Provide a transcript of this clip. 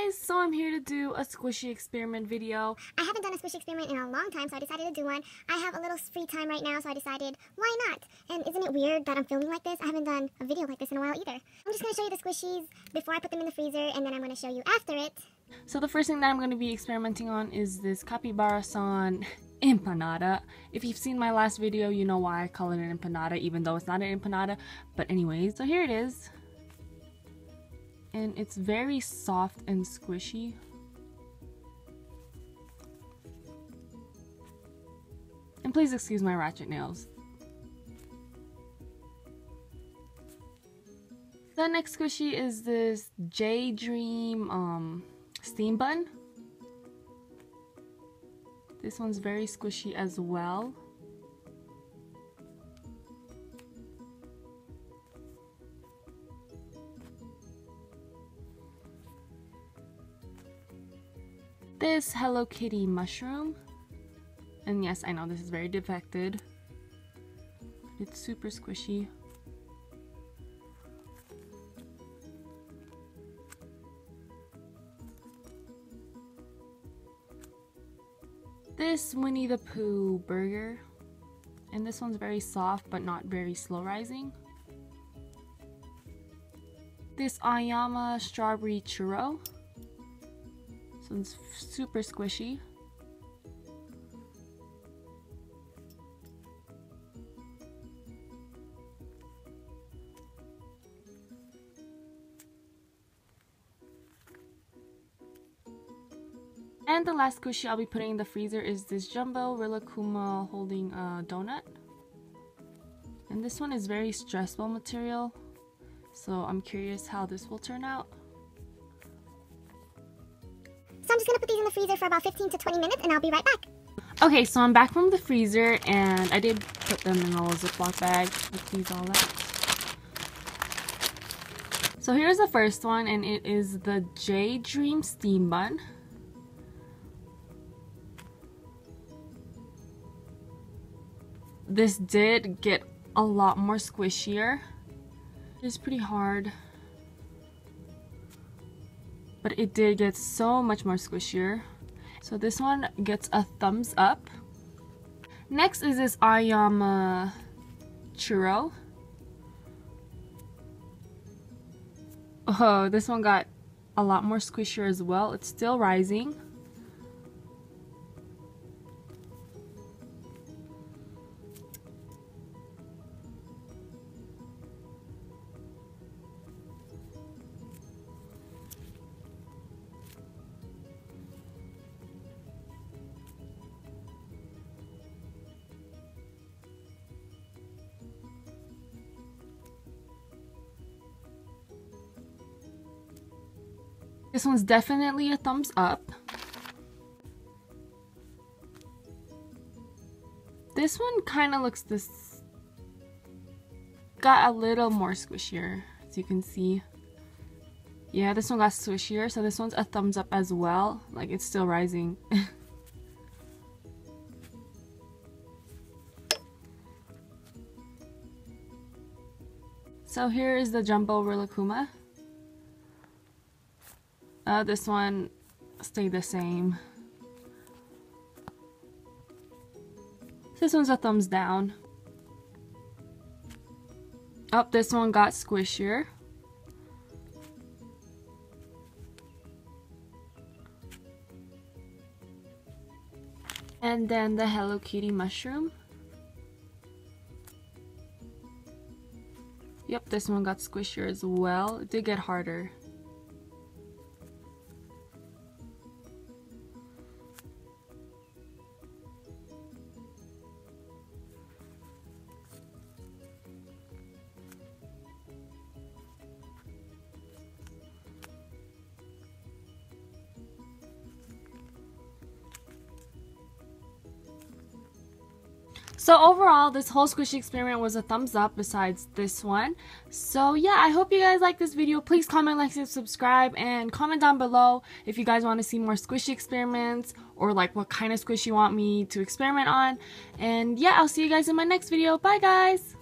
guys, so I'm here to do a squishy experiment video. I haven't done a squishy experiment in a long time, so I decided to do one. I have a little free time right now, so I decided, why not? And isn't it weird that I'm filming like this? I haven't done a video like this in a while either. I'm just going to show you the squishies before I put them in the freezer, and then I'm going to show you after it. So the first thing that I'm going to be experimenting on is this capybara-san empanada. If you've seen my last video, you know why I call it an empanada, even though it's not an empanada. But anyways, so here it is. And it's very soft and squishy. And please excuse my ratchet nails. The next squishy is this J-Dream steam bun. This one's very squishy as well. This Hello Kitty mushroom, and yes, I know this is very defected. It's super squishy. This Winnie the Pooh burger, and this one's very soft but not very slow rising. This Ayama strawberry churro. This one's super squishy. And the last squishy I'll be putting in the freezer is this Jumbo Rilakkuma holding a donut. And this one is very stressful material, so I'm curious how this will turn out. So I'm just going to put these in the freezer for about 15 to 20 minutes and I'll be right back. Okay, so I'm back from the freezer and I did put them in a little Ziploc bag with these all out. So here's the first one, and it is the J-Dream steam bun. This did get a lot more squishier. It's pretty hard, but it did get so much more squishier. So this one gets a thumbs up. Next is this Ayama churro. Oh, this one got a lot more squishier as well. It's still rising. This one's definitely a thumbs up. This one kind of looks got a little more squishier, as you can see. Yeah, this one got squishier, so this one's a thumbs up as well. Like, it's still rising. So here is the Jumbo Rilakkuma. This one stayed the same. This one's a thumbs down. Oh, this one got squishier. And then the Hello Kitty mushroom. Yep, this one got squishier as well. It did get harder. So overall, this whole squishy experiment was a thumbs up besides this one. So yeah, I hope you guys like this video. Please comment, like, and subscribe, and comment down below if you guys want to see more squishy experiments or like what kind of squish you want me to experiment on. And yeah, I'll see you guys in my next video. Bye guys!